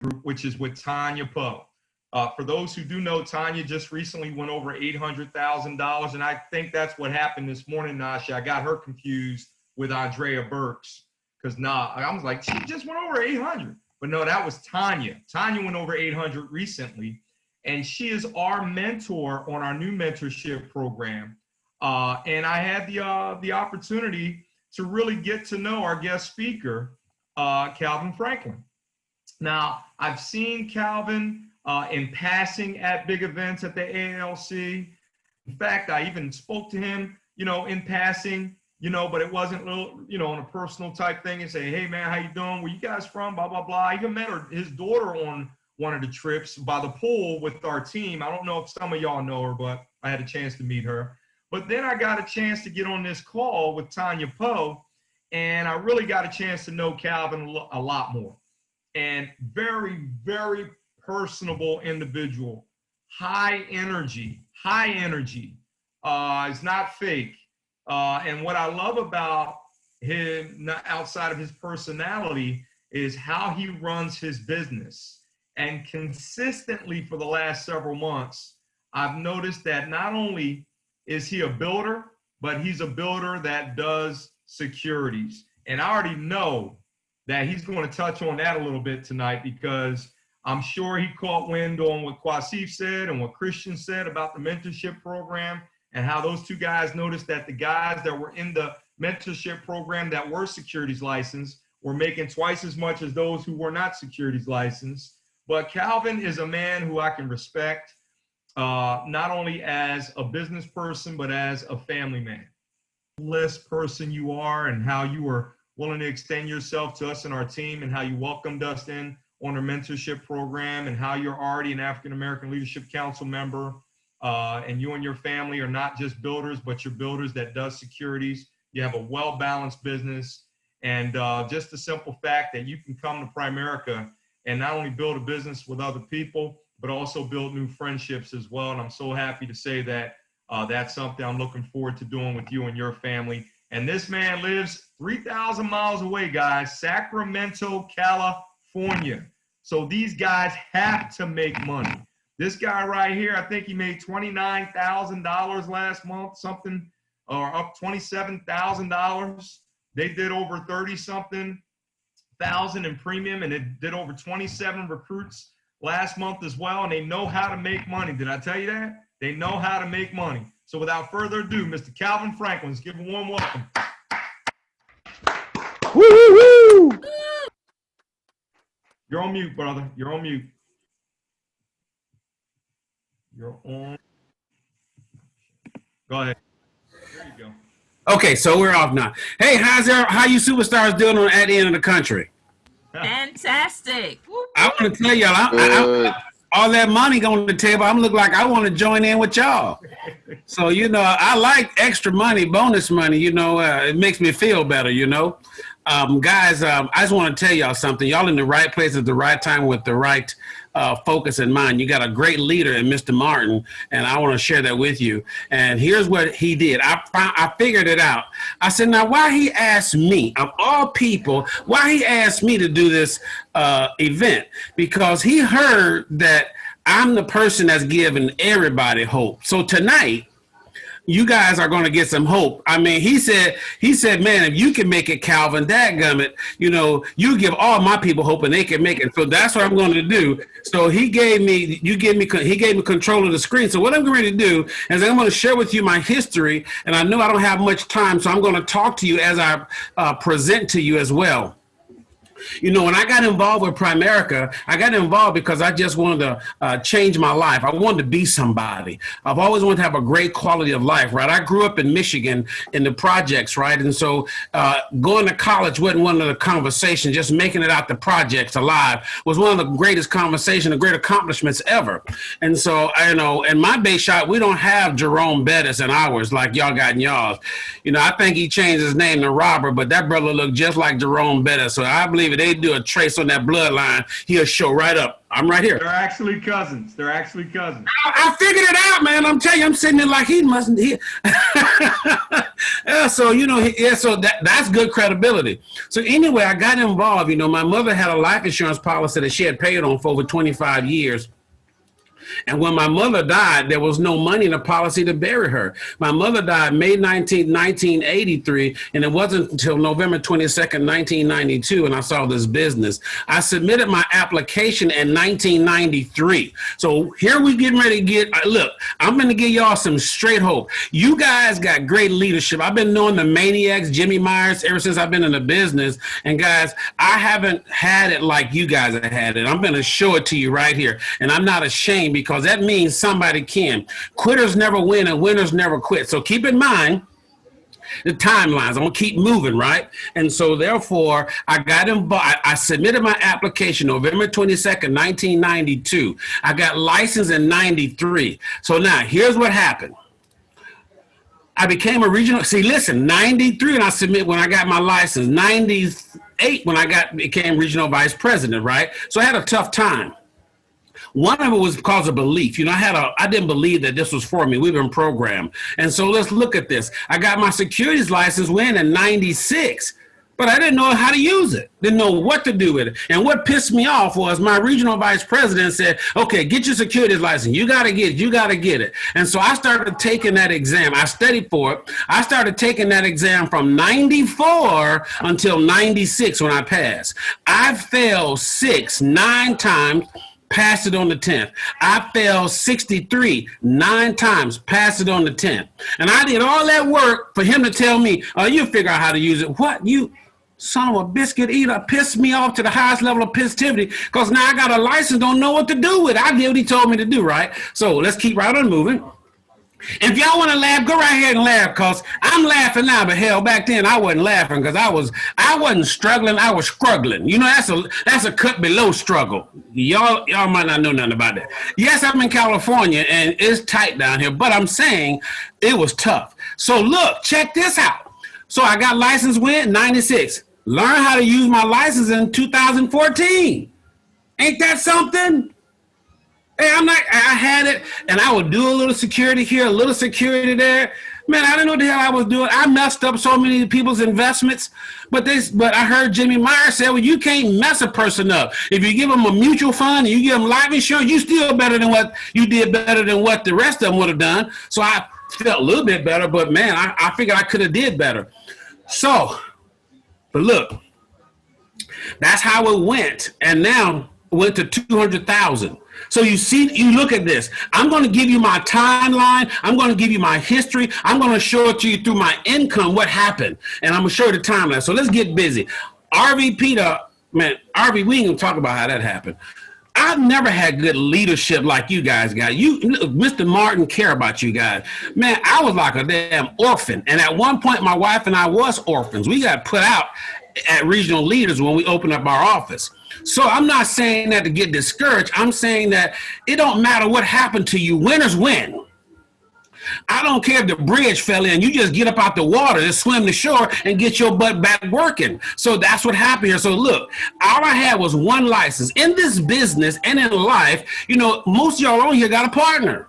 group, which is with Tanya Poe. For those who do know, Tanya just recently went over $800,000, and I think that's what happened this morning, Nasha. I got her confused with Andrea Burks, because I was like, she just went over 800. But no, that was Tanya. Tanya went over 800 recently, and she is our mentor on our new mentorship program. And I had the opportunity to really get to know our guest speaker, Calvin Franklin. Now, I've seen Calvin in passing at big events at the AALC. In fact, I even spoke to him, in passing, but it wasn't on a personal type thing and say, hey man, how you doing? Where you guys from? Blah, blah, blah. I even met his daughter on one of the trips by the pool with our team. I don't know if some of y'all know her, but I had a chance to meet her. But then I got a chance to get on this call with Tanya Poe, and I really got a chance to know Calvin a lot more. And very, very personable individual, high energy, is not fake. And what I love about him, outside of his personality, is how he runs his business. And consistently for the last several months, I've noticed that not only is he a builder, but he's a builder that does securities. And I already know that he's going to touch on that a little bit tonight, because I'm sure he caught wind on what Quasif said and what Christian said about the mentorship program, and how those two guys noticed that the guys that were in the mentorship program that were securities licensed were making twice as much as those who were not securities licensed. But Calvin is a man who I can respect, not only as a business person, but as a family man. Person you are, and how you were willing to extend yourself to us and our team, and how you welcomed us in on our mentorship program, and how you're already an African American Leadership Council member, and you and your family are not just builders, but you're builders that does securities. You have a well-balanced business, and just the simple fact that you can come to Primerica and not only build a business with other people, but also build new friendships as well. And I'm so happy to say that that's something I'm looking forward to doing with you and your family. And this man lives 3,000 miles away, guys, Sacramento, California. So these guys have to make money. This guy right here, I think he made $29,000 last month, something, or up $27,000. They did over 30-something thousand in premium, and it did over 27 recruits last month as well, and they know how to make money. Did I tell you that? They know how to make money. So without further ado, Mr. Calvin Franklin, let's give him a warm welcome. Woo-hoo-hoo! You're on mute, brother. You're on mute. You're on. Go ahead. There you go. Okay, so we're off now. Hey, how you superstars doing at the end of the country? Fantastic. I want to tell y'all, all that money on the table, I'm looking like I want to join in with y'all. So, I like extra money, bonus money, it makes me feel better, Guys, I just want to tell y'all something. Y'all in the right place at the right time with the right focus in mind. You got a great leader in Mr. Martin, and I want to share that with you. And here's what he did. I figured it out. I said, now why he asked me, of all people, why he asked me to do this event? Because he heard that I'm the person that's giving everybody hope. So tonight, you guys are going to get some hope. I mean, he said, man, if you can make it, Calvin, dadgummit, you give all my people hope and they can make it. So that's what I'm going to do. So he gave me control of the screen. So what I'm going to do is I'm going to share with you my history. And I know I don't have much time, so I'm going to talk to you as I present to you as well. When I got involved with Primerica, I got involved because I just wanted to change my life. I wanted to be somebody. I've always wanted to have a great quality of life, right? I grew up in Michigan in the projects, right? And so going to college wasn't one of the conversations. Just making it out the projects alive was one of the greatest conversations, the great accomplishments ever. And so, in my base shop, we don't have Jerome Bettis in ours like y'all got in y'all's. I think he changed his name to Robert, but that brother looked just like Jerome Bettis. So I believe if they do a trace on that bloodline, he'll show right up. I'm right here. They're actually cousins. They're actually cousins. I figured it out, man. I'm telling you, I'm sitting there like he mustn't. Yeah, so, you know, yeah, so that's good credibility. So anyway, I got involved. You know, my mother had a life insurance policy that she had paid on for over 25 years. And when my mother died, there was no money in the policy to bury her. My mother died May 19, 1983, and it wasn't until November 22nd, 1992, and I saw this business. I submitted my application in 1993. So here we getting ready to get, look, I'm going to give y'all some straight hope. You guys got great leadership. I've been knowing the maniacs, Jimmy Myers, ever since I've been in the business. And guys, I haven't had it like you guys have had it. I'm going to show it to you right here. And I'm not ashamed, because that means somebody can. Quitters never win and winners never quit. So keep in mind the timelines. I'm going to keep moving, right? And so therefore, I got involved. I submitted my application November 22nd, 1992. I got licensed in 93. So now here's what happened. I became a regional, see, listen, 93 and I submit when I got my license, 98 when I became regional vice president, right? So I had a tough time. One of it was because of belief. You know, I didn't believe that this was for me. We've been programmed. And so let's look at this. I got my securities license when in 96, but I didn't know how to use it. Didn't know what to do with it. And what pissed me off was my regional vice president said, okay, get your securities license. You got to get it. And so I started taking that exam. I studied for it. I started taking that exam from 94 until 96 when I passed. I failed 9 times. Passed it on the 10th. I failed 63 9 times, passed it on the 10th. And I did all that work for him to tell me, oh, you figure out how to use it. What? You son of a biscuit eater, pissed me off to the highest level of positivity, because now I got a license, don't know what to do with it. I did what he told me to do, right? So let's keep right on moving. If y'all want to laugh, go right ahead and laugh, because I'm laughing now, but hell, back then I wasn't laughing, because I wasn't struggling, I was struggling. You know, that's a cut below struggle. Y'all might not know nothing about that. Yes, I'm in California, and it's tight down here, but I'm saying it was tough. So look, check this out. So I got licensed when? 96. Learned how to use my license in 2014. Ain't that something? Hey, I had it, and I would do a little security here, a little security there. Man, I didn't know what the hell I was doing. I messed up so many people's investments, but I heard Jimmy Myers say, well, you can't mess a person up. If you give them a mutual fund and you give them life insurance, you still better than what the rest of them would have done. So I felt a little bit better, but man, I figured I could have did better. So, but look, that's how it went. And now it went to 200,000. So you look at this. I'm going to give you my timeline. I'm going to give you my history. I'm going to show it to you through my income, what happened. And I'm going to show you the timeline. So let's get busy. RV Peter, man, RV, we ain't going to talk about how that happened. I've never had good leadership like you guys got. Mr. Martin care about you guys. Man, I was like a damn orphan. And at one point, my wife and I was orphans. We got put out at regional leaders when we opened up our office. So I'm not saying that to get discouraged. I'm saying that it don't matter what happened to you. Winners win. I don't care if the bridge fell in. You just get up out the water and swim to shore and get your butt back working. So that's what happened here. So look, all I had was one license. In this business and in life, you know, most of y'all on here got a partner.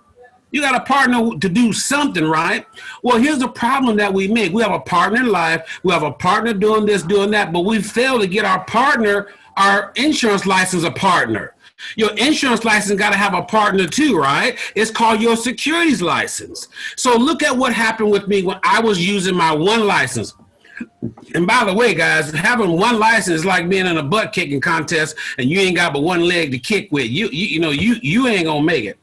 You got a partner to do something, right? Well, here's the problem that we make. We have a partner in life. We have a partner doing this, doing that, but we fail to get our partner, our insurance license, a partner. Your insurance license got to have a partner too, right? It's called your securities license. So look at what happened with me when I was using my one license. And by the way, guys, having one license is like being in a butt kicking contest and you ain't got but one leg to kick with. You ain't gonna make it.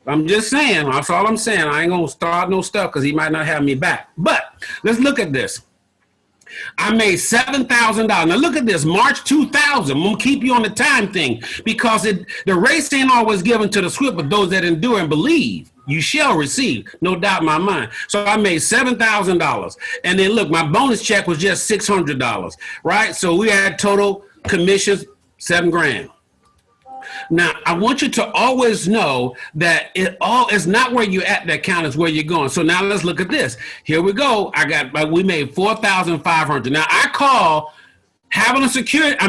I'm just saying, that's all I'm saying. I ain't gonna start no stuff because he might not have me back. But let's look at this. I made $7,000. Now look at this, March 2000. I'm gonna keep you on the time thing because the race ain't always given to the swift, but those that endure and believe, you shall receive, no doubt in my mind. So I made $7,000. And then look, my bonus check was just $600, right? So we had total commissions, $7,000. Now, I want you to always know that it's not where you're at that counts, it's where you're going. So now let's look at this. Here we go. We made $4,500. Now I call Having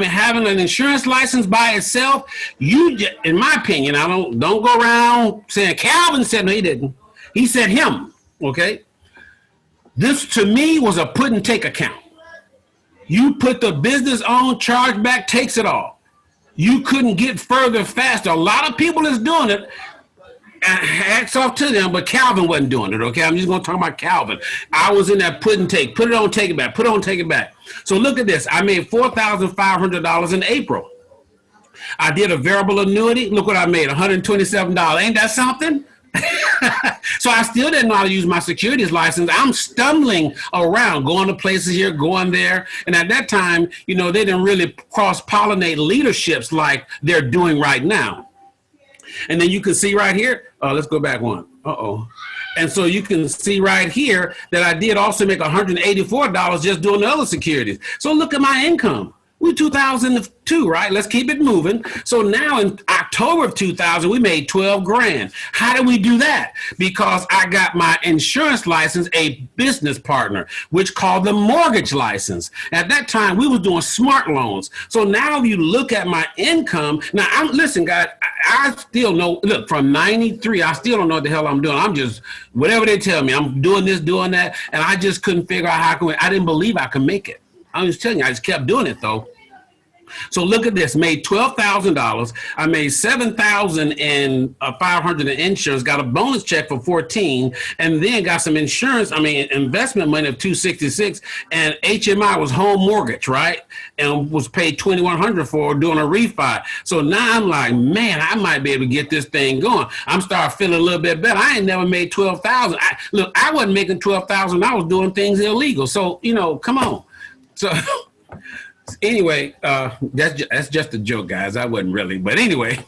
having an insurance license by itself, in my opinion, I don't go around saying Calvin said, no, he didn't. He said him, okay? This to me was a put and take account. You put the business on, chargeback takes it all. You couldn't get further faster. A lot of people is doing it. Hats off to them, but Calvin wasn't doing it, okay? I'm just going to talk about Calvin. I was in that put and take. Put it on, take it back. Put it on, take it back. So look at this. I made $4,500 in April. I did a variable annuity. Look what I made, $127. Ain't that something? So I still didn't know how to use my securities license. I'm stumbling around, going to places here, going there. And at that time, they didn't really cross-pollinate leaderships like they're doing right now. And then you can see right here, let's go back one. And so you can see right here that I did also make $184 just doing the other securities. So look at my income. We're 2002, right? Let's keep it moving. So now in October of 2000, we made 12 grand. How did we do that? Because I got my insurance license, a business partner, which called the mortgage license. At that time, we was doing smart loans. So now if you look at my income, listen, guys, I still know, look, from 93, I still don't know what the hell I'm doing. I'm just, whatever they tell me, I'm doing this, doing that. And I just couldn't figure out I didn't believe I could make it. I'm just telling you, I just kept doing it though. So look at this, made $12,000. I made $7,500 in insurance, got a bonus check for 14, and then got some investment money of 266, and HMI was home mortgage, right? And was paid $2,100 for doing a refi. So now I'm like, man, I might be able to get this thing going. I'm starting feeling a little bit better. I ain't never made $12,000. Look, I wasn't making $12,000. I was doing things illegal. So, come on. So anyway, that's just a joke, guys. I wasn't really, but anyway.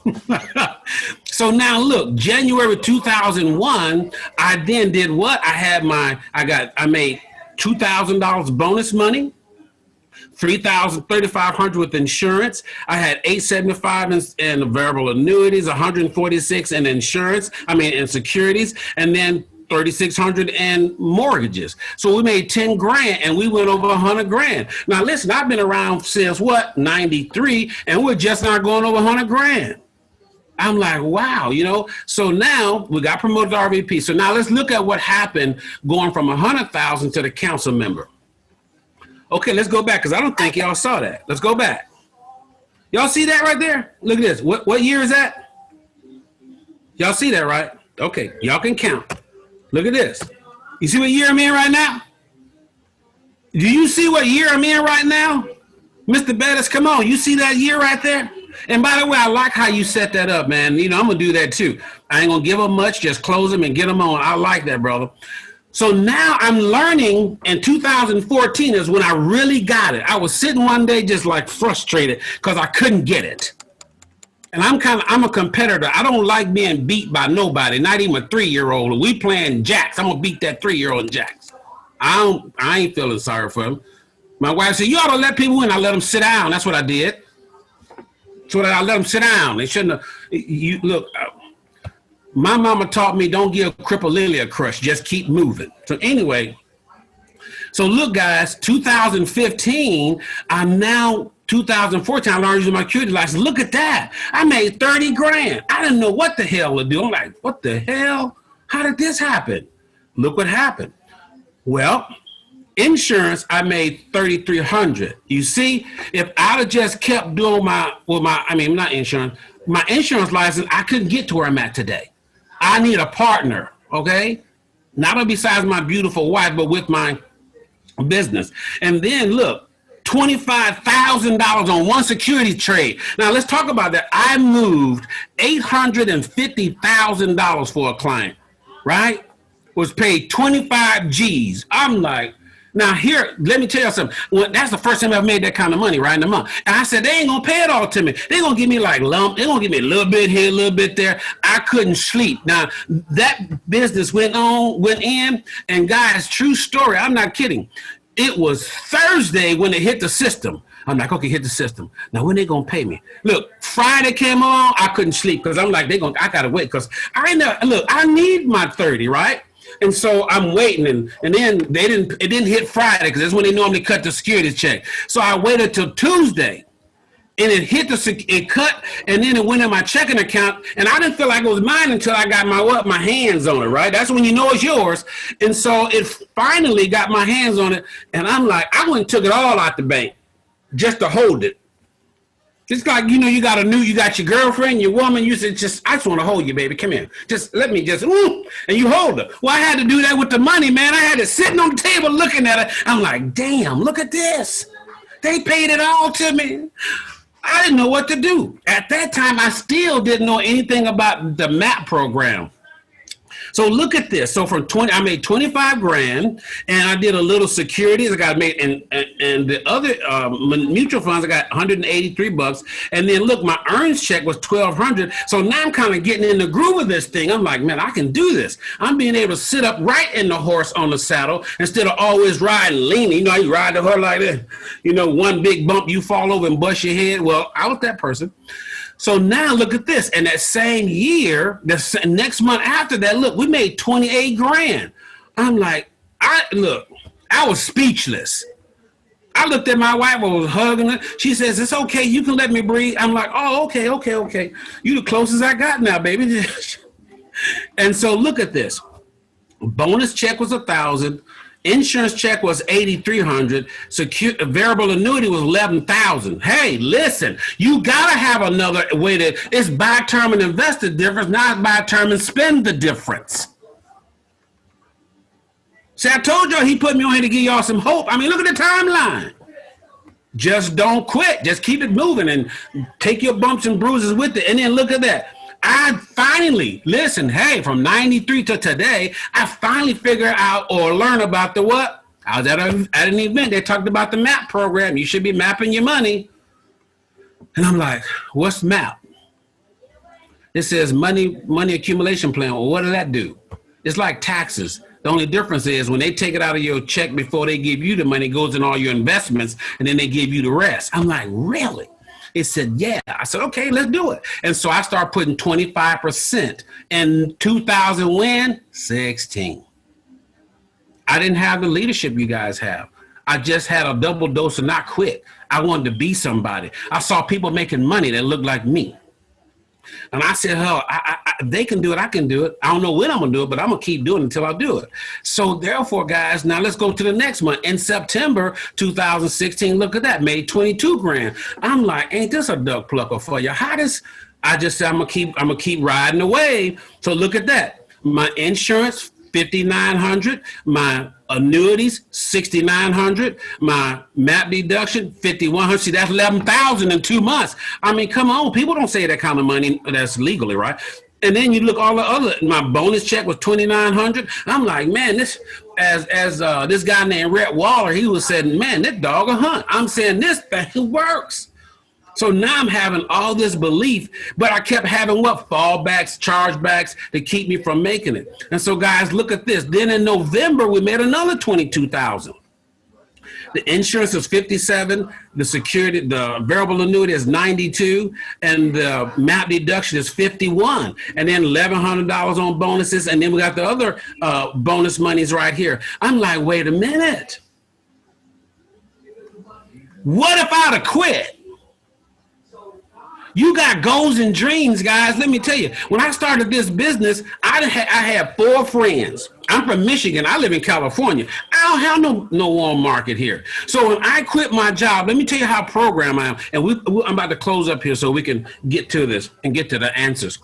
So now look, January 2001, I then did what? I made $2,000 bonus money, $3,500 with insurance. I had $875 in variable annuities, $146 in in securities, and then $3,600 in mortgages. So we made 10 grand and we went over 100 grand. Now listen, I've been around since 93, and we're just not going over 100 grand. I'm like, wow, So now we got promoted to RVP. So now let's look at what happened going from 100,000 to the council member. Okay, let's go back because I don't think y'all saw that. Let's go back. Y'all see that right there? Look at this. What year is that? Y'all see that, right? Okay, y'all can count. Look at this. You see what year I'm in right now? Do you see what year I'm in right now? Mr. Bettis, come on. You see that year right there? And by the way, I like how you set that up, man. I'm going to do that too. I ain't going to give them much. Just close them and get them on. I like that, brother. So now I'm learning in 2014 is when I really got it. I was sitting one day just like frustrated because I couldn't get it. And I'm a competitor. I don't like being beat by nobody, not even a 3-year-old. We playing jacks. I'm gonna beat that 3-year-old in jacks. I ain't feeling sorry for him. My wife said, you ought to let people win. I let them sit down. That's what I did. So I let them sit down. They shouldn't have. My mama taught me don't give Cripple Lily a crush. Just keep moving. So anyway, so look, guys, 2015, I'm now 2014, I learned to use my security license. Look at that. I made 30 grand. I didn't know what the hell to do. I'm like, what the hell? How did this happen? Look what happened. Well, insurance, I made 3,300. You see, if I'd have just kept doing my insurance license, I couldn't get to where I'm at today. I need a partner, okay? Not only besides my beautiful wife, but with my business. And then look, $25,000 on one security trade. Now let's talk about that. I moved $850,000 for a client, right? Was paid 25 G's. I'm like, now here, let me tell you something. That's the first time I've made that kind of money, right, in a month. And I said, they ain't gonna pay it all to me. They're gonna give me like lump. They're gonna give me a little bit here, a little bit there. I couldn't sleep. Now that business went in, and guys, true story, I'm not kidding. It was Thursday when it hit the system. I'm like, okay, hit the system. Now when they gonna pay me? Look, Friday came on, I couldn't sleep because I'm like, I gotta wait because I need my 30, right? And so I'm waiting, and then it didn't hit Friday because that's when they normally cut the security check. So I waited till Tuesday, and it hit it cut, and then it went in my checking account, and I didn't feel like it was mine until I got my hands on it, right? That's when you know it's yours. And so it finally got my hands on it, and I'm like, I went and took it all out the bank just to hold it. It's like, you got your girlfriend, your woman, you said, I just want to hold you, baby. Come here. Let me and you hold her. Well, I had to do that with the money, man. I had it sitting on the table looking at it. I'm like, damn, look at this. They paid it all to me. I didn't know what to do. At that time, I still didn't know anything about the MAP program. So look at this. So I made 25 grand, and I did a little securities. I got made, and the other mutual funds, I got 183 bucks. And then look, my earns check was 1,200. So now I'm kind of getting in the groove of this thing. I'm like, man, I can do this. I'm being able to sit up right in the horse on the saddle instead of always riding leaning. You ride the horse like this. One big bump, you fall over and bust your head. Well, I was that person. So now look at this. And that same year, the next month after that, look, we made 28 grand. I'm like, I was speechless. I looked at my wife, I was hugging her. She says, it's okay, you can let me breathe. I'm like, oh, okay. You the closest I got now, baby. And so look at this. Bonus check was 1,000. Insurance check was 8,300. Variable annuity was 11,000. Hey, listen, you gotta have another way it's buy term and invest the difference, not buy term and spend the difference. See, I told y'all he put me on here to give y'all some hope. I mean, look at the timeline. Just don't quit. Just keep it moving and take your bumps and bruises with it. And then look at that. I finally, from 93 to today, I finally figured out or learned about the what? I was at an event. They talked about the MAP program. You should be mapping your money. And I'm like, what's MAP? It says money accumulation plan. Well, what does that do? It's like taxes. The only difference is when they take it out of your check before they give you the money, it goes in all your investments, and then they give you the rest. I'm like, really? It said, yeah. I said, okay, let's do it. And so I started putting 25%. And 2000 when? 16. I didn't have the leadership you guys have. I just had a double dose of not quit. I wanted to be somebody. I saw people making money that looked like me. And I said, hell, they can do it, I can do it. I don't know when I'm going to do it, but I'm going to keep doing it until I do it. So therefore, guys, now let's go to the next month. In September 2016, look at that, made 22 grand. I'm like, ain't this a duck plucker for you? I just said, I'm going to keep riding the wave. So look at that. My insurance, 5,900. My annuities, 6,900. My MAP deduction, 5,100. See, that's 11,000 in 2 months. I mean, come on, people don't say that kind of money that's legally, right? And then you look all the other. My bonus check was 2,900. I'm like, man, this this guy named Rhett Waller, he was saying, man, this dog a hunt. I'm saying this thing works. So now I'm having all this belief, but I kept having what? Fallbacks, chargebacks to keep me from making it. And so guys, look at this. Then in November, we made another 22,000. The insurance is 57, the variable annuity is 92, and the MAP deduction is 51, and then $1,100 on bonuses, and then we got the other bonus monies right here. I'm like, wait a minute. What if I'd have quit? You got goals and dreams, guys. Let me tell you, when I started this business, I had 4 friends. I'm from Michigan. I live in California. I don't have no warm market here. So when I quit my job, let me tell you how programmed I am. And I'm about to close up here so we can get to this and get to the answers.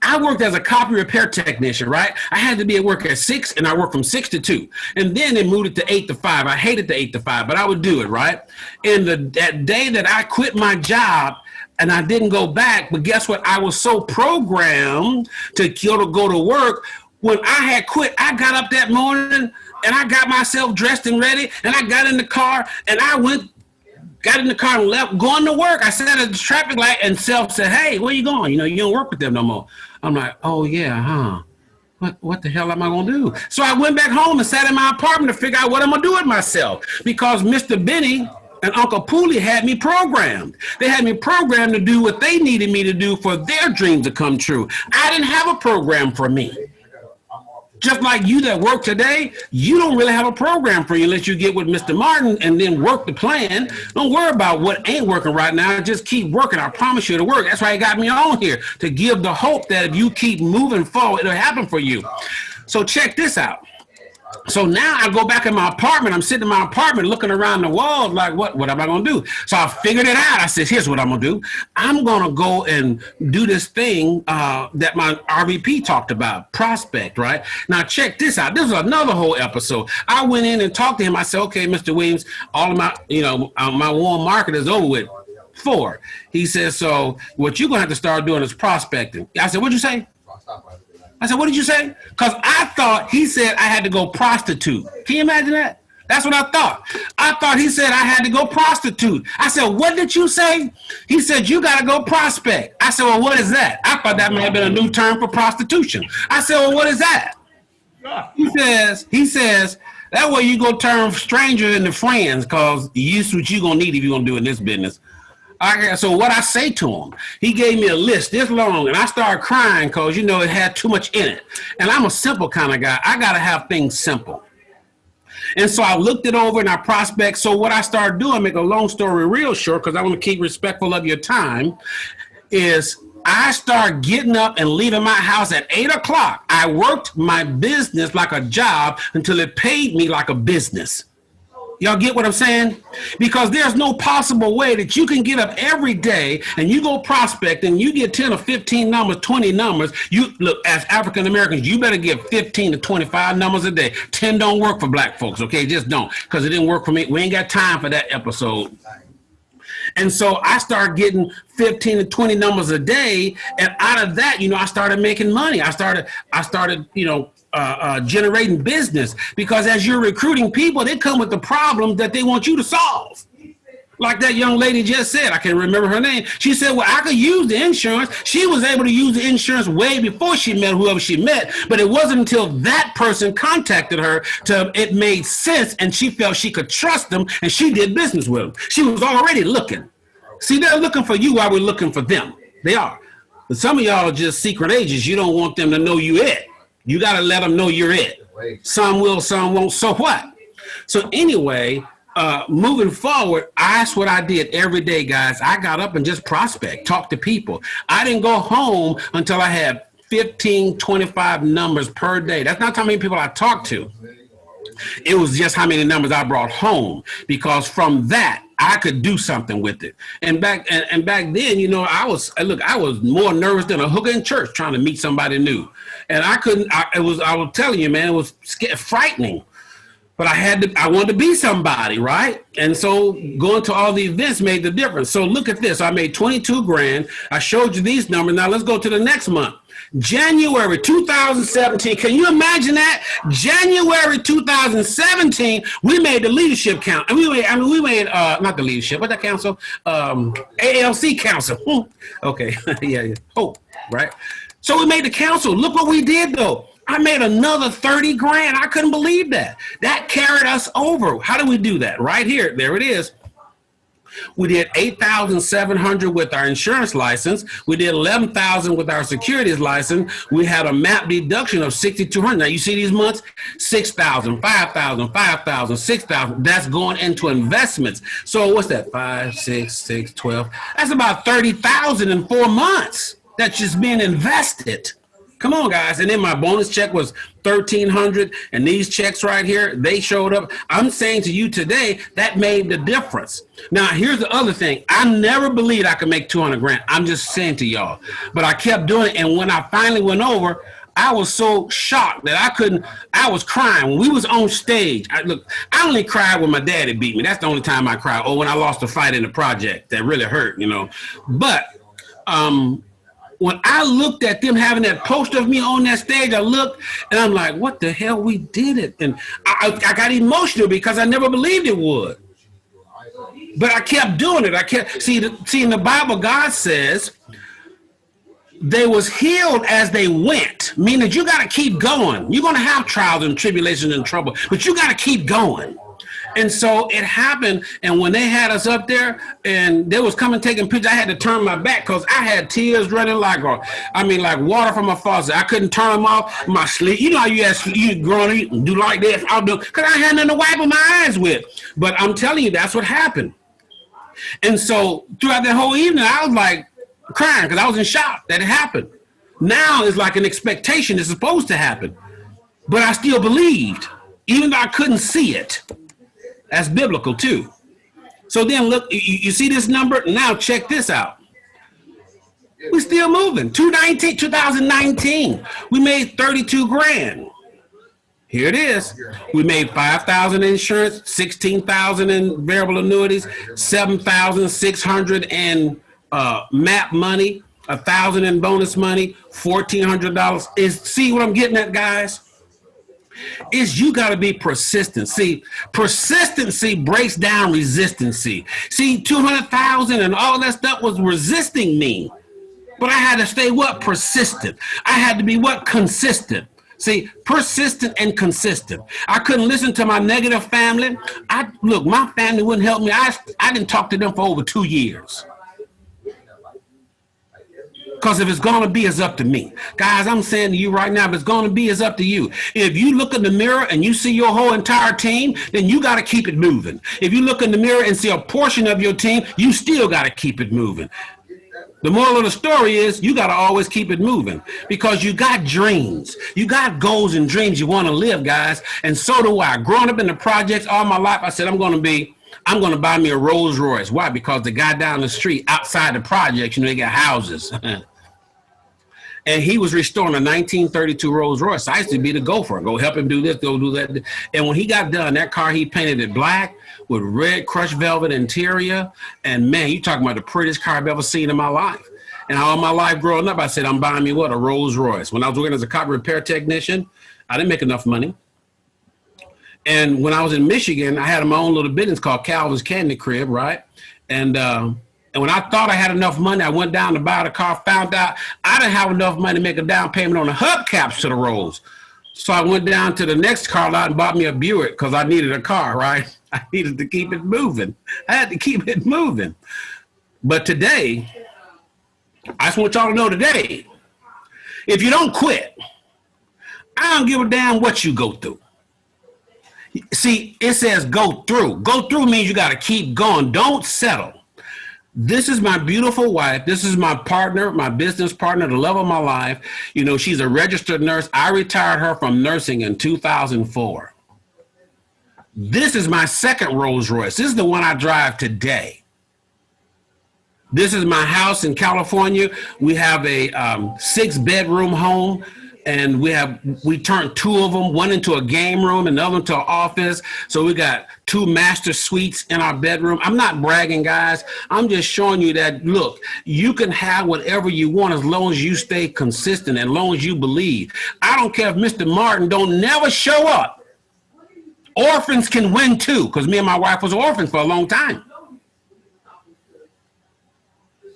I worked as a copy repair technician, right? I had to be at work at 6, and I worked from 6 to 2. And then they moved it to 8 to 5. I hated the 8 to 5, but I would do it, right? And that day that I quit my job, and I didn't go back, but guess what? I was so programmed to go to work. When I had quit, I got up that morning and I got myself dressed and ready, and I got in the car and got in the car and left, going to work. I sat at the traffic light and self said, hey, where you going? You don't work with them no more. I'm like, oh yeah, huh? What the hell am I gonna do? So I went back home and sat in my apartment to figure out what I'm gonna do with myself, because Mr. Benny and Uncle Pooley had me programmed. They had me programmed to do what they needed me to do for their dreams to come true. I didn't have a program for me. Just like you that work today, you don't really have a program for you unless you get with Mr. Martin and then work the plan. Don't worry about what ain't working right now. Just keep working. I promise you it'll work. That's why he got me on here, to give the hope that if you keep moving forward, it'll happen for you. So check this out. So now I go back in my apartment. I'm sitting in my apartment looking around the walls like, what am I going to do? So I figured it out. I said, here's what I'm going to do. I'm going to go and do this thing that my RVP talked about, prospect, right? Now check this out. This is another whole episode. I went in and talked to him. I said, okay, Mr. Williams, all of my, my warm market is over with. 4. He says, so what you're going to have to start doing is prospecting. I said, what'd you say? I said, what did you say? Because I thought he said I had to go prostitute. Can you imagine that? That's what I thought. I thought he said I had to go prostitute. I said, what did you say? He said, you got to go prospect. I said, well, what is that? I thought that may have been a new term for prostitution. I said, well, what is that? He says, that way you go turn strangers into friends, because you what you're going to need if you're going to do in this business. So what I say to him, he gave me a list this long, and I started crying because, it had too much in it. And I'm a simple kind of guy. I got to have things simple. And so I looked it over and I prospect. So what I started doing, make a long story real short, because I want to keep respectful of your time, is I started getting up and leaving my house at 8 o'clock. I worked my business like a job until it paid me like a business. Y'all get what I'm saying? Because there's no possible way that you can get up every day and you go prospect and you get 10 or 15 numbers, 20 numbers. You look, as African Americans, you better get 15 to 25 numbers a day. 10 don't work for black folks, okay? Just don't, because it didn't work for me. We ain't got time for that episode. And so I started getting 15 to 20 numbers a day. And out of that, I started making money. I started, generating business, because as you're recruiting people, they come with the problems that they want you to solve. Like that young lady just said, I can't remember her name. She said, well, I could use the insurance. She was able to use the insurance way before she met whoever she met, but it wasn't until that person contacted her it made sense, and she felt she could trust them, and she did business with them. She was already looking. See, they're looking for you while we're looking for them. They are. But some of y'all are just secret agents. You don't want them to know you it. You got to let them know you're it. Some will, some won't. So what? So anyway, moving forward, that's what I did every day, guys. I got up and just prospect, talk to people. I didn't go home until I had 15, 25 numbers per day. That's not how many people I talked to. It was just how many numbers I brought home, because from that, I could do something with it. And back then, I was more nervous than a hooker in church trying to meet somebody new. And I was telling you, man, it was frightening. But I wanted to be somebody, right? And so going to all the events made the difference. So look at this. I made 22 grand. I showed you these numbers. Now let's go to the next month. January 2017. Can you imagine that? January 2017, we made the leadership count. And we made not the leadership, but the council, AALC council. Okay. yeah. Oh, right. So we made the council. Look what we did though. I made another 30 grand. I couldn't believe that. That carried us over. How do we do that? Right here. There it is. We did 8,700 with our insurance license. We did 11,000 with our securities license. We had a MAP deduction of 6,200. Now you see these months, 6,000, 5,000, 5,000, 6,000. That's going into investments. So what's that? 5, 6, 12. That's about 30,000 in 4 months. That's just being invested. Come on, guys. And then my bonus check was 1,300. And these checks right here, they showed up. I'm saying to you today, that made the difference. Now, here's the other thing. I never believed I could make 200 grand. I'm just saying to y'all. But I kept doing it. And when I finally went over, I was so shocked that I was crying. When we was on stage, I only cried when my daddy beat me. That's the only time I cried. Or when I lost a fight in the project. That really hurt, But, when I looked at them having that poster of me on that stage, I looked and I'm like, what the hell, we did it. And I got emotional because I never believed it would. But I kept doing it. See in the Bible, God says they was healed as they went, meaning you got to keep going. You're going to have trials and tribulations and trouble, but you got to keep going. And so it happened. And when they had us up there and they was coming taking pictures, I had to turn my back because I had tears running like water from a faucet. I couldn't turn them off. My sleep, you know how you growing up, do like this. I'll do because I had nothing to wipe my eyes with. But I'm telling you, that's what happened. And so throughout that whole evening, I was like crying because I was in shock that it happened. Now it's like an expectation it's supposed to happen. But I still believed, even though I couldn't see it. That's biblical too. So then look, you see this number? Now check this out. We're still moving. 2019, we made 32 grand. Here it is. We made 5,000 in insurance, 16,000 in variable annuities, 7,600 in MAP money, 1,000 in bonus money, $1,400. See what I'm getting at, guys? Is you got to be persistent. See, persistency breaks down resistancy. See, 200,000 and all that stuff was resisting me, but I had to stay what? Persistent. I had to be what? Consistent. See, persistent and consistent. I couldn't listen to my negative family. Look, my family wouldn't help me. I didn't talk to them for over 2 years. Because if it's going to be, it's up to me. Guys, I'm saying to you right now, if it's going to be, it's up to you. If you look in the mirror and you see your whole entire team, then you got to keep it moving. If you look in the mirror and see a portion of your team, you still got to keep it moving. The moral of the story is you got to always keep it moving because you got dreams. You got goals and dreams you want to live, guys. And so do I. Growing up in the projects all my life, I said, I'm going to buy me a Rolls Royce. Why? Because the guy down the street outside the projects, they got houses. And he was restoring a 1932 Rolls Royce. I used to be the gopher. Go help him do this, go do that. And when he got done, that car, he painted it black with red crushed velvet interior. And man, you talking about the prettiest car I've ever seen in my life. And all my life growing up, I said, I'm buying me what? A Rolls Royce. When I was working as a car repair technician, I didn't make enough money. And when I was in Michigan, I had my own little business called Calvin's Candy Crib, right? And when I thought I had enough money, I went down to buy the car, found out I didn't have enough money to make a down payment on the hubcaps to the Rolls. So I went down to the next car lot and bought me a Buick because I needed a car, right? I needed to keep it moving. I had to keep it moving. But today, I just want y'all to know today, if you don't quit, I don't give a damn what you go through. See, it says go through. Go through means you got to keep going. Don't settle. This is my beautiful wife. This is my partner, my business partner, the love of my life. She's a registered nurse. I retired her from nursing in 2004. This is my second Rolls Royce. This is the one I drive today. This is my house in California. We have a 6-bedroom home. And we turned 2 of them, one into a game room and the other into an office. So we got 2 master suites in our bedroom. I'm not bragging, guys. I'm just showing you that, look, you can have whatever you want as long as you stay consistent, as long as you believe. I don't care if Mr. Martin don't never show up. Orphans can win too, because me and my wife was orphans for a long time.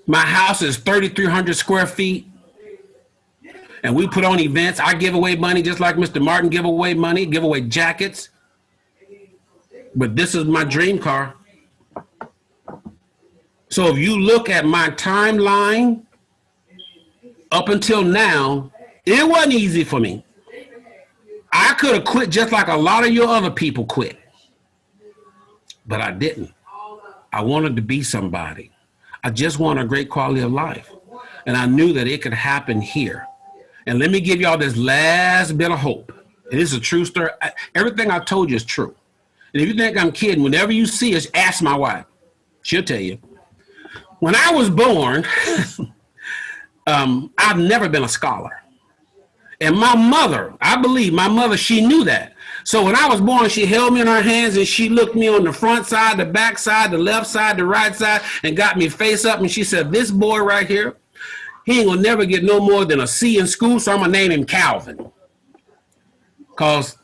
My house is 3,300 square feet. And we put on events. I give away money just like Mr. Martin give away money, give away jackets. But this is my dream car. So if you look at my timeline up until now, it wasn't easy for me. I could have quit just like a lot of your other people quit. But I didn't. I wanted to be somebody. I just wanted a great quality of life. And I knew that it could happen here. And let me give y'all this last bit of hope. It is a true story. Everything I told you is true. And if you think I'm kidding, whenever you see us, ask my wife. She'll tell you. When I was born, I've never been a scholar. And my mother, I believe my mother, she knew that. So when I was born, she held me in her hands and she looked me on the front side, the back side, the left side, the right side, and got me face up. And she said, this boy right here, he ain't gonna never get no more than a C in school, so I'm gonna name him Calvin. Because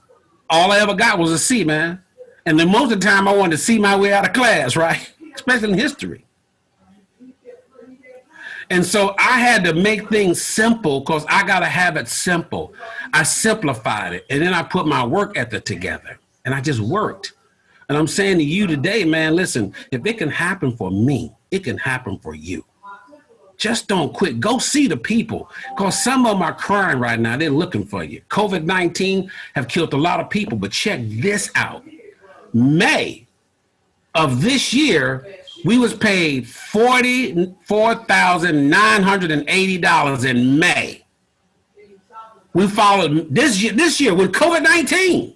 all I ever got was a C, man. And then most of the time I wanted to see my way out of class, right? Especially in history. And so I had to make things simple because I gotta have it simple. I simplified it, and then I put my work ethic together, and I just worked. And I'm saying to you today, man, listen, if it can happen for me, it can happen for you. Just don't quit. Go see the people, because some of them are crying right now. They're looking for you. COVID-19 have killed a lot of people, but check this out. May of this year, we was paid $44,980 in May. We followed this year with COVID-19.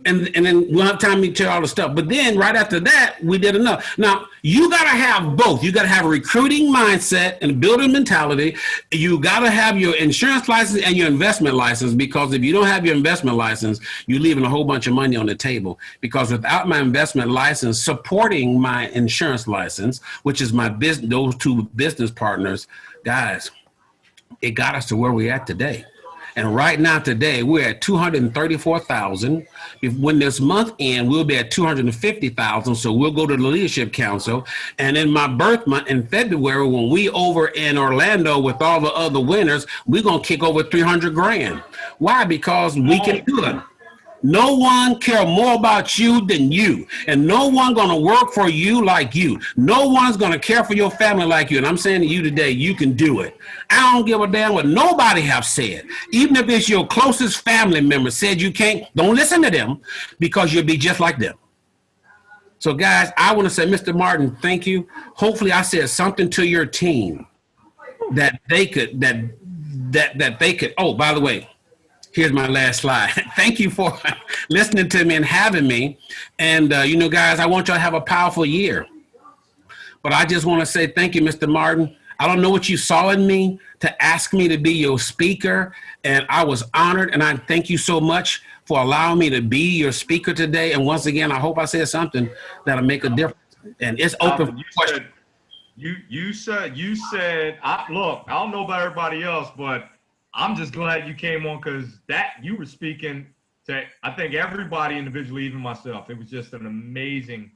And then we'll have time to tell all the stuff. But then right after that, we did enough. Now, you got to have both. You got to have a recruiting mindset and a building mentality. You got to have your insurance license and your investment license, because if you don't have your investment license, you're leaving a whole bunch of money on the table. Because without my investment license supporting my insurance license, which is my business, those two business partners, guys, it got us to where we're at today. And right now, today, we're at 234,000. When this month ends, we'll be at 250,000. So we'll go to the Leadership Council. And in my birth month in February, when we over in Orlando with all the other winners, we're going to kick over 300 grand. Why? Because we can do it. No one care more about you than you, and no one gonna work for you like you. No one's gonna care for your family like you. And I'm saying to you today, you can do it. I don't give a damn what nobody have said. Even if it's your closest family member said you can't, don't listen to them, because you'll be just like them. So guys, I want to say, Mr. Martin, thank you. Hopefully I said something to your team that they could, that they could, oh, by the way, here's my last slide. Thank you for listening to me and having me. And, you know, guys, I want y'all to have a powerful year. But I just want to say thank you, Mr. Martin. I don't know what you saw in me to ask me to be your speaker. And I was honored. And I thank you so much for allowing me to be your speaker today. And once again, I hope I said something that'll make a difference. And it's open for questions. You said, look, I don't know about everybody else, but I'm just glad you came on, because you were speaking to, I think, everybody individually, even myself. It was just an amazing,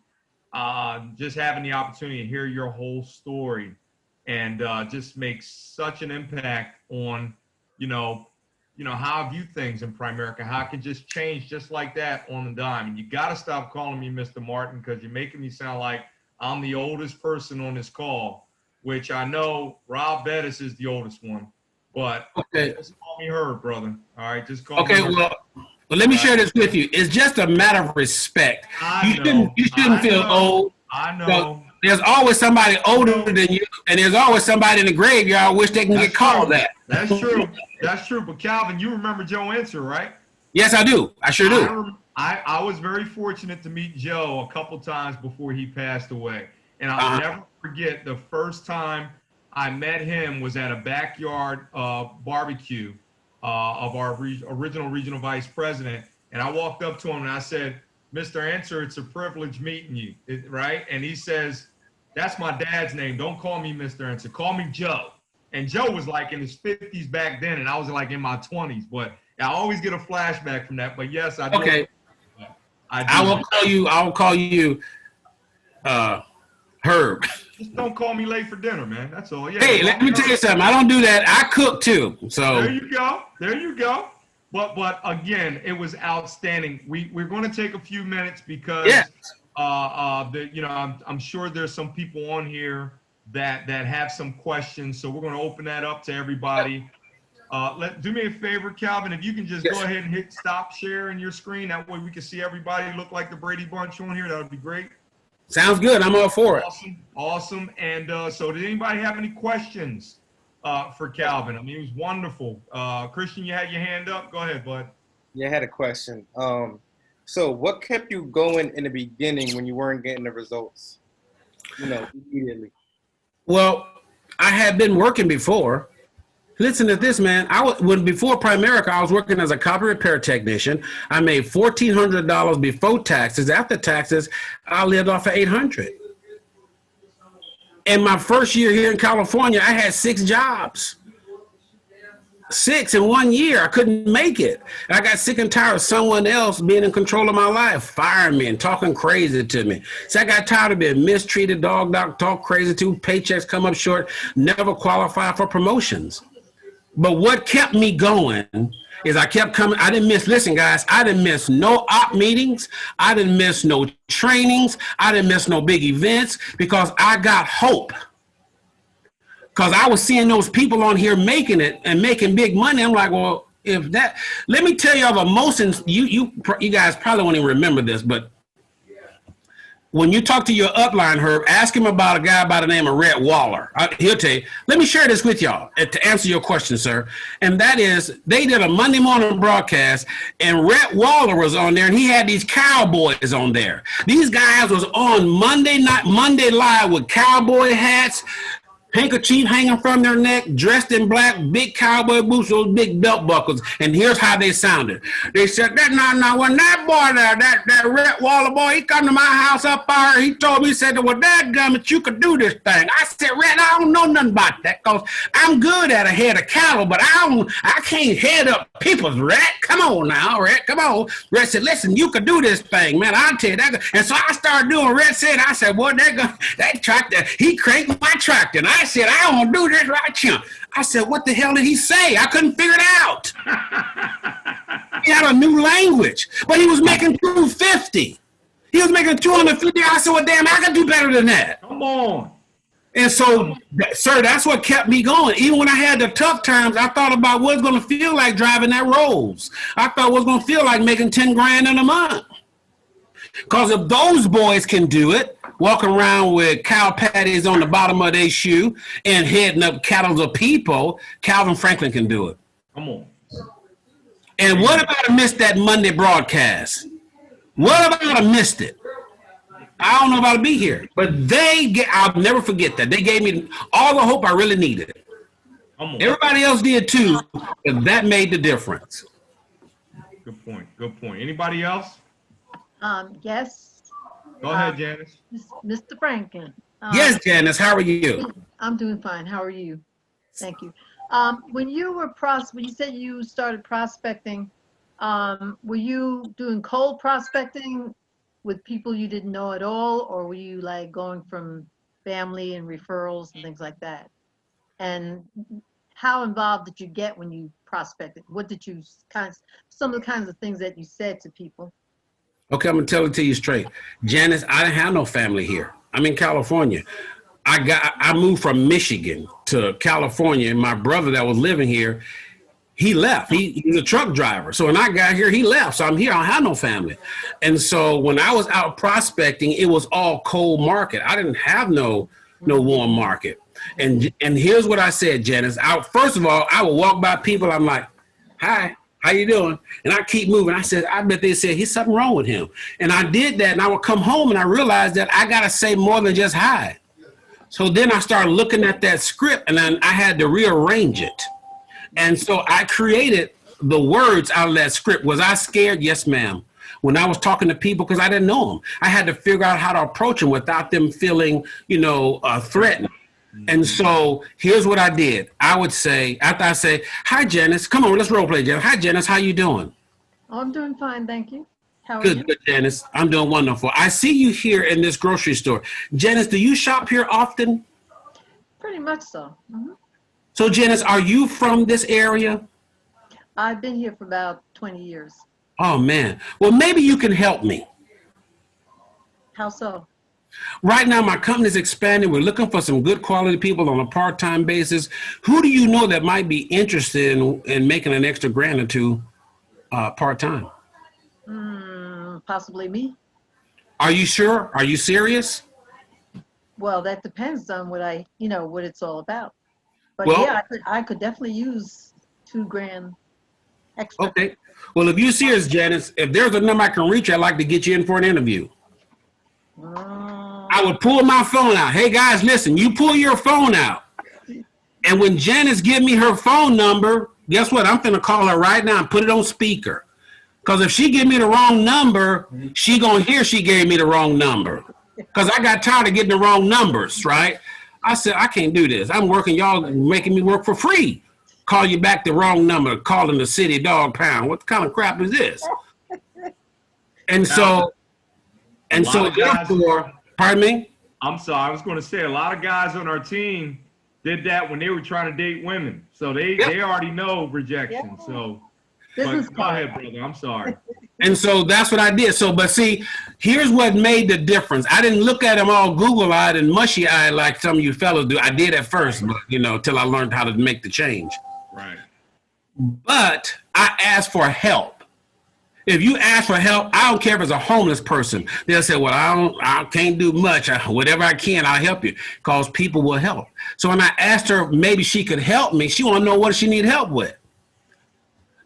just having the opportunity to hear your whole story, and just makes such an impact on, how I view things in Primerica, how it can just change just like that on the dime. And you got to stop calling me Mr. Martin, because you're making me sound like I'm the oldest person on this call, which I know Rob Bettis is the oldest one. But okay, just call me Herb, brother. All right, just call me Herb. Well, let me share this with you. It's just a matter of respect. You shouldn't feel old. I know. So there's always somebody older than you, and there's always somebody in the graveyard wish they can get called that. That's true. That's true. But Calvin, you remember Joe Enser, right? Yes, I do. I sure do. I was very fortunate to meet Joe a couple times before he passed away. And I'll never forget the first time I met him was at a backyard barbecue of our original regional vice president. And I walked up to him and I said, Mr. Enser, it's a privilege meeting you, right? And he says, that's my dad's name. Don't call me Mr. Enser. Call me Joe. And Joe was like in his 50s back then, and I was like in my 20s. But I always get a flashback from that. But yes, I do. Okay. I will call you Herb. Just don't call me late for dinner, man. That's all. Yeah. Hey, let me tell you something. I don't do that. I cook too. So there you go. There you go. But again, it was outstanding. We're going to take a few minutes because I'm sure there's some people on here that have some questions. So we're going to open that up to everybody. Do me a favor, Calvin, if you can just go ahead and hit stop sharing your screen. That way we can see everybody look like the Brady Bunch on here. That would be great. Sounds good. I'm all for it. Awesome. And so did anybody have any questions for Calvin? I mean, it was wonderful. Christian, you had your hand up. Go ahead, bud. Yeah, I had a question. So what kept you going in the beginning when you weren't getting the results, immediately? Well, I had been working before. Listen to this, man. Before Primerica, I was working as a copy repair technician. I made $1,400 before taxes. After taxes, I lived off of $800. In my first year here in California, I had 6 jobs. 6 in 1 year. I couldn't make it. I got sick and tired of someone else being in control of my life, firing me and talking crazy to me. So I got tired of being mistreated, talk crazy to, paychecks come up short, never qualify for promotions. But what kept me going is I kept coming. I didn't miss, listen, guys, I didn't miss no op meetings. I didn't miss no trainings. I didn't miss no big events because I got hope. Because I was seeing those people on here making it and making big money. I'm like, well, if that, let me tell you of emotions. You guys probably won't even remember this, but when you talk to your upline, Herb, ask him about a guy by the name of Red Waller. He'll tell you. Let me share this with y'all to answer your question, sir. And that is, they did a Monday morning broadcast, and Red Waller was on there, and he had these cowboys on there. These guys was on Monday Live with cowboy hats, handkerchief hanging from their neck, dressed in black, big cowboy boots, those big belt buckles. And here's how they sounded. They said, when that boy there, that Red Waller boy, he come to my house up there, he told me, he said, well, dadgummit, you could do this thing. I said, Red, I don't know nothing about that, because I'm good at a head of cattle, but I can't head up people's, Red. Come on now, Red, come on. Red said, listen, you could do this thing, man. I'll tell you that. And so I started doing Red said, I said, boy, that tractor, he cranked my tractor. And I said, I don't do this right here. I said, what the hell did he say? I couldn't figure it out. He had a new language, but he was making $250. He was making $250. I said, well, damn, I can do better than that. Come on. And so, sir, that's what kept me going. Even when I had the tough times, I thought about what it's going to feel like driving that Rolls. I thought what it's going to feel like making 10 grand in a month. Because if those boys can do it, walking around with cow patties on the bottom of their shoe and heading up cattle of people, Calvin Franklin can do it. Come on. And what about I missed that Monday broadcast? What about I missed it? I don't know if I'll be here, but I'll never forget that. They gave me all the hope I really needed. Everybody else did too, but that made the difference. Good point. Good point. Anybody else? Yes. Go ahead, Janice. Mr. Franklin. Yes, Janice, how are you? I'm doing fine. How are you? Thank you. When you said you started prospecting, were you doing cold prospecting with people you didn't know at all, or were you like going from family and referrals and things like that? And how involved did you get when you prospected? What did you some of the kinds of things that you said to people? Okay, I'm gonna tell it to you straight. Janice, I didn't have no family here. I'm in California. I moved from Michigan to California, and my brother that was living here, he left. He's a truck driver. So when I got here, he left. So I'm here. I don't have no family. And so when I was out prospecting, it was all cold market. I didn't have no warm market. And here's what I said, Janice. First of all, I would walk by people. I'm like, hi. How you doing? And I keep moving. I said, I bet they said, he's something wrong with him. And I did that, and I would come home, and I realized that I got to say more than just hi. So then I started looking at that script, and then I had to rearrange it. And so I created the words out of that script. Was I scared? Yes, ma'am. When I was talking to people, because I didn't know them, I had to figure out how to approach them without them feeling, threatened. And so here's what I did. I would say, after I say, hi, Janice, come on, let's role play, Janice. Hi, Janice, how you doing? Oh, I'm doing fine, thank you. How are you? Good, Janice. I'm doing wonderful. I see you here in this grocery store. Janice, do you shop here often? Pretty much so. Mm-hmm. So, Janice, are you from this area? I've been here for about 20 years. Oh, man. Well, maybe you can help me. How so? Right now, my company is expanding. We're looking for some good quality people on a part-time basis. Who do you know that might be interested in making an extra grand or two part-time? Possibly me. Are you sure? Are you serious? Well, that depends on what what it's all about. But well, yeah, I could definitely use $2,000 extra. Okay. Well, if you're serious, Janice, if there's a number I can reach, I'd like to get you in for an interview. I would pull my phone out. Hey, guys, listen, you pull your phone out. And when Janice give me her phone number, guess what? I'm going to call her right now and put it on speaker. Because if she give me the wrong number, she going to hear she gave me the wrong number. Because I got tired of getting the wrong numbers, right? I said, I can't do this. I'm working. Y'all making me work for free. Call you back the wrong number, calling the city dog pound. What kind of crap is this? And so therefore, pardon me? I'm sorry. I was going to say a lot of guys on our team, did that when they were trying to date women. So they already know rejection. Yeah. So Business go ahead, brother. I'm sorry. And so that's what I did. So, but see, here's what made the difference. I didn't look at them all Google-eyed and mushy-eyed like some of you fellows do. I did at first, but, you know, till I learned how to make the change. Right. But I asked for help. If you ask for help, I don't care if it's a homeless person. They'll say, well, I can't do much. Whatever I can, I'll help you, because people will help. So when I asked her, maybe she could help me, she want to know what she need help with.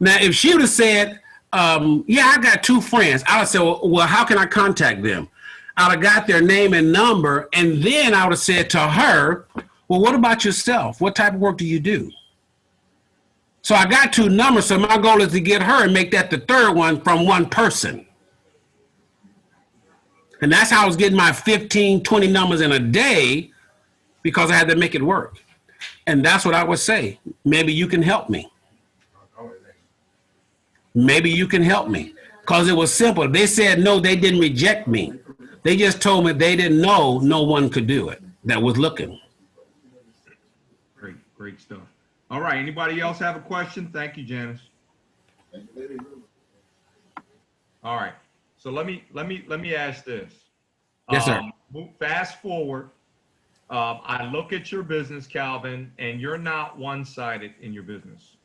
Now, if she would have said, yeah, I got 2 friends, I would say, well, how can I contact them? I would have got their name and number, and then I would have said to her, well, what about yourself? What type of work do you do? So I got 2 numbers, so my goal is to get her and make that the 3rd one from one person. And that's how I was getting my 15, 20 numbers in a day, because I had to make it work. And that's what I would say. Maybe you can help me. Maybe you can help me. Because it was simple. They said no, they didn't reject me. They just told me they didn't know no one could do it that was looking. Great stuff. All right. Anybody else have a question? Thank you, Janice. All right. So let me ask this. Yes, sir. Fast forward. I look at your business, Calvin, and you're not one-sided in your business.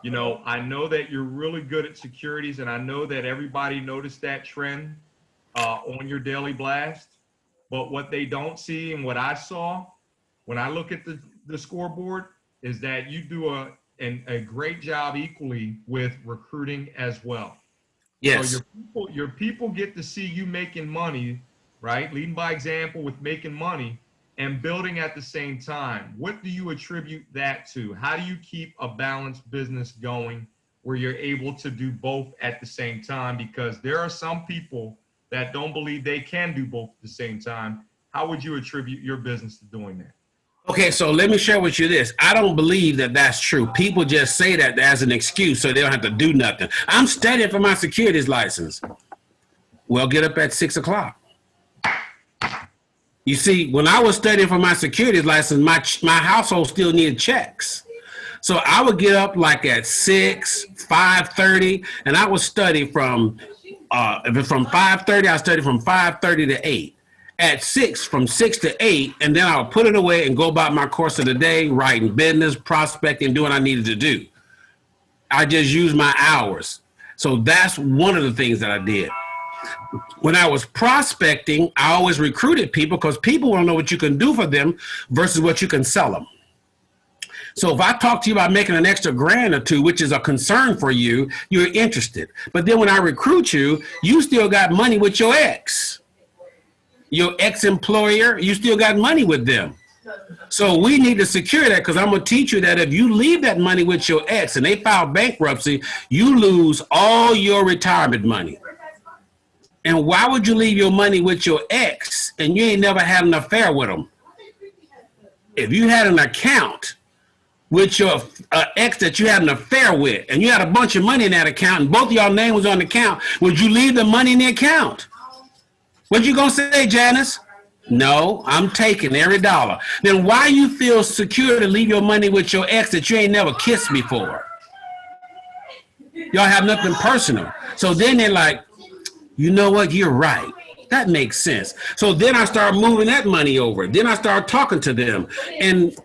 You know, I know that you're really good at securities, and I know that everybody noticed that trend on your daily blast. But what they don't see, and what I saw when I look at the scoreboard, is that you do a great job equally with recruiting as well. Yes. So your people get to see you making money, right? Leading by example with making money and building at the same time. What do you attribute that to? How do you keep a balanced business going where you're able to do both at the same time? Because there are some people that don't believe they can do both at the same time. How would you attribute your business to doing that? Okay, so let me share with you this. I don't believe that that's true. People just say that as an excuse so they don't have to do nothing. I'm studying for my securities license. Well, get up at 6 o'clock. You see, when I was studying for my securities license, my household still needed checks. So I would get up like at 6, 5:30, and I would study from 5:30, I studied from 5:30 to 8. At 6, from 6 to 8, and then I would put it away and go about my course of the day, writing business, prospecting, doing what I needed to do. I just used my hours. So that's one of the things that I did. When I was prospecting, I always recruited people because people want to know what you can do for them versus what you can sell them. So if I talk to you about making an extra grand or 2, which is a concern for you, you're interested. But then when I recruit you, you still got money with your ex-employer, you still got money with them. So we need to secure that, because I'm going to teach you that if you leave that money with your ex and they file bankruptcy, you lose all your retirement money. And why would you leave your money with your ex and you ain't never had an affair with them? If you had an account with your ex that you had an affair with, and you had a bunch of money in that account, and both of y'all name was on the account, would you leave the money in the account? What you gonna say, Janice? No, I'm taking every dollar. Then why you feel secure to leave your money with your ex that you ain't never kissed before? Y'all have nothing personal. So then they're like, you know what, you're right. That makes sense. So then I start moving that money over. Then I start talking to them. And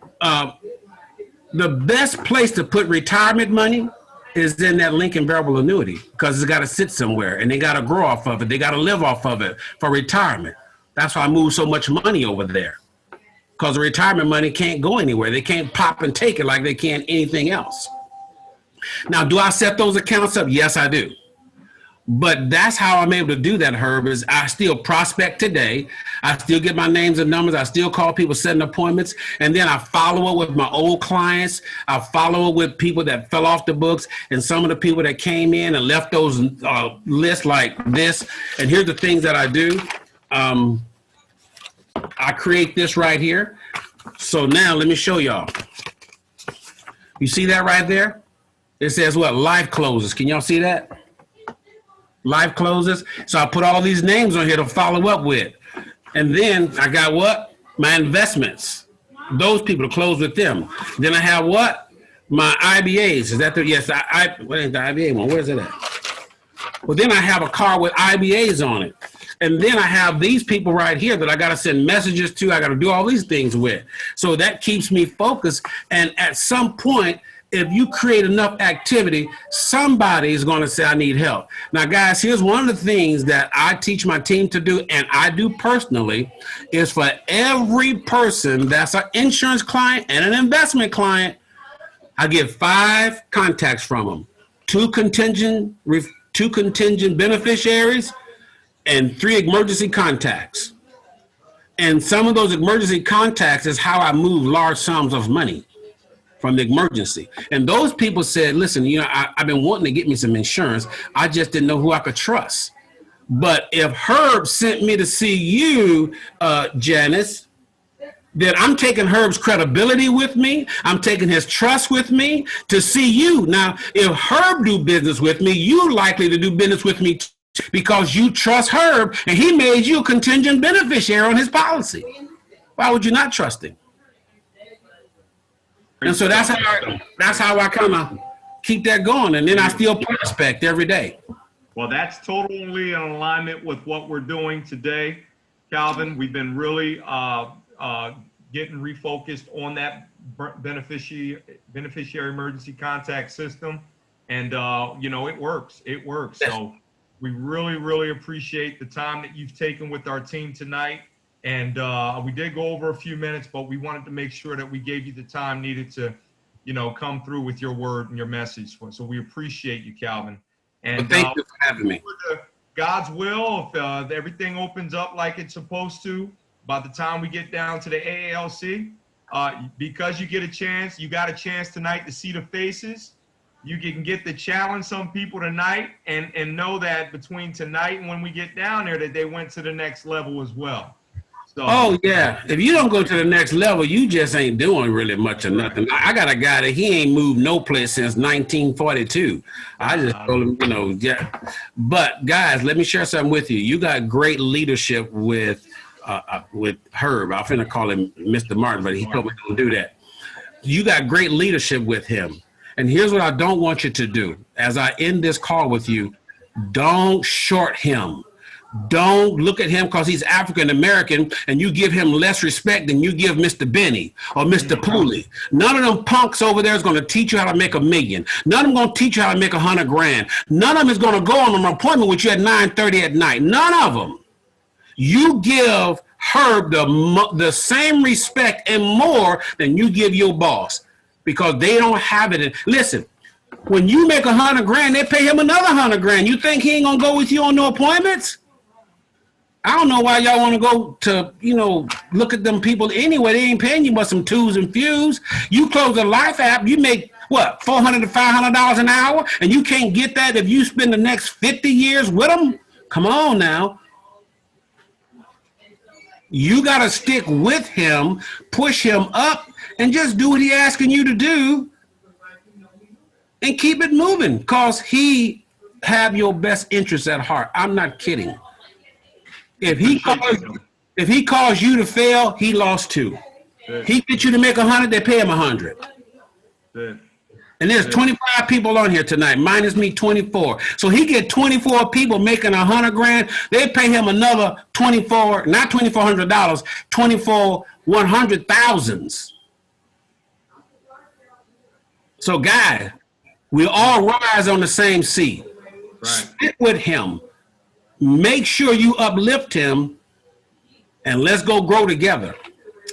the best place to put retirement money is in that Lincoln variable annuity, because it's got to sit somewhere and they got to grow off of it. They got to live off of it for retirement. That's why I move so much money over there, because the retirement money can't go anywhere. They can't pop and take it like they can anything else. Now, do I set those accounts up? Yes, I do. But that's how I'm able to do that, Herb, is I still prospect today. I still get my names and numbers. I still call people, setting appointments. And then I follow up with my old clients. I follow up with people that fell off the books and some of the people that came in and left those lists like this. And here's the things that I do. I create this right here. So now let me show y'all. You see that right there? It says what? Life closes. Can y'all see that? Life closes. So I put all these names on here to follow up with. And then I got what? My investments. those people to close with them. Then I have what? My IBAs. Is that the, yes, what is the IBA one? Where's it at? Well, then I have a card with IBAs on it. And then I have these people right here that I got to send messages to. I got to do all these things with. So that keeps me focused. And at some point, if you create enough activity, somebody is going to say, I need help. Now, guys, here's one of the things that I teach my team to do, and I do personally, is for every person that's an insurance client and an investment client, I get 5 contacts from them, 2 contingent beneficiaries, and 3 emergency contacts. And some of those emergency contacts is how I move large sums of money from the emergency. And those people said, listen, you know, I've been wanting to get me some insurance. I just didn't know who I could trust. But if Herb sent me to see you, Janice, then I'm taking Herb's credibility with me. I'm taking his trust with me to see you. Now, if Herb do business with me, you likely to do business with me too, because you trust Herb and he made you a contingent beneficiary on his policy. Why would you not trust him? And so that's how I kind of keep that going. And then I still prospect every day. Well, that's totally in alignment with what we're doing today, Calvin. We've been really getting refocused on that beneficiary emergency contact system. And, you know, it works. It works. So we really, really appreciate the time that you've taken with our team tonight. And we did go over a few minutes, but we wanted to make sure that we gave you the time needed to, you know, come through with your word and your message. So we appreciate you, Calvin. And thank you for having me. God's will, if everything opens up like it's supposed to, by the time we get down to the AALC, because you get a chance, you got a chance tonight to see the faces. You can get to challenge some people tonight and know that between tonight and when we get down there that they went to the next level as well. So, oh, yeah. If you don't go to the next level, you just ain't doing really much or nothing. I got a guy that he ain't moved no place since 1942. I just told him, you know, yeah. But, guys, let me share something with you. You got great leadership with Herb. I'm finna call him Mr. Martin, but he told me don't do that. You got great leadership with him. And here's what I don't want you to do. As I end this call with you, don't short him. Don't look at him because he's African American and you give him less respect than you give Mr. Benny or Mr. Pooley. None of them punks over there is going to teach you how to make $1 million. None of them going to teach you how to make $100 grand. None of them is going to go on an appointment with you at 9:30 at night. None of them. You give Herb the same respect and more than you give your boss because they don't have it. Listen, when you make $100 grand, they pay him another $100 grand. You think he ain't going to go with you on no appointments? I don't know why y'all want to go to, you know, look at them people anyway. They ain't paying you but some twos and fews. You close a life app, you make, what, $400 to $500 an hour? And you can't get that if you spend the next 50 years with them? Come on now. You got to stick with him, push him up, and just do what he's asking you to do and keep it moving because he have your best interests at heart. I'm not kidding. If he calls you to fail, he lost 2. He gets you to make 100, they pay him 100. And there's 25 people on here tonight, minus me, 24. So he get 24 people making $100 grand. They pay him another 24, not $2,400, 24 100,000s. So guys, we all rise on the same seat. Right. Stick with him. Make sure you uplift him and let's go grow together.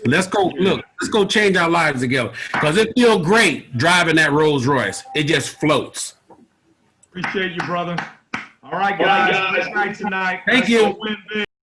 Let's go, look, let's go change our lives together because it feels great driving that Rolls Royce. It just floats. Appreciate you, brother. All right, guys. Good night tonight. Thank you.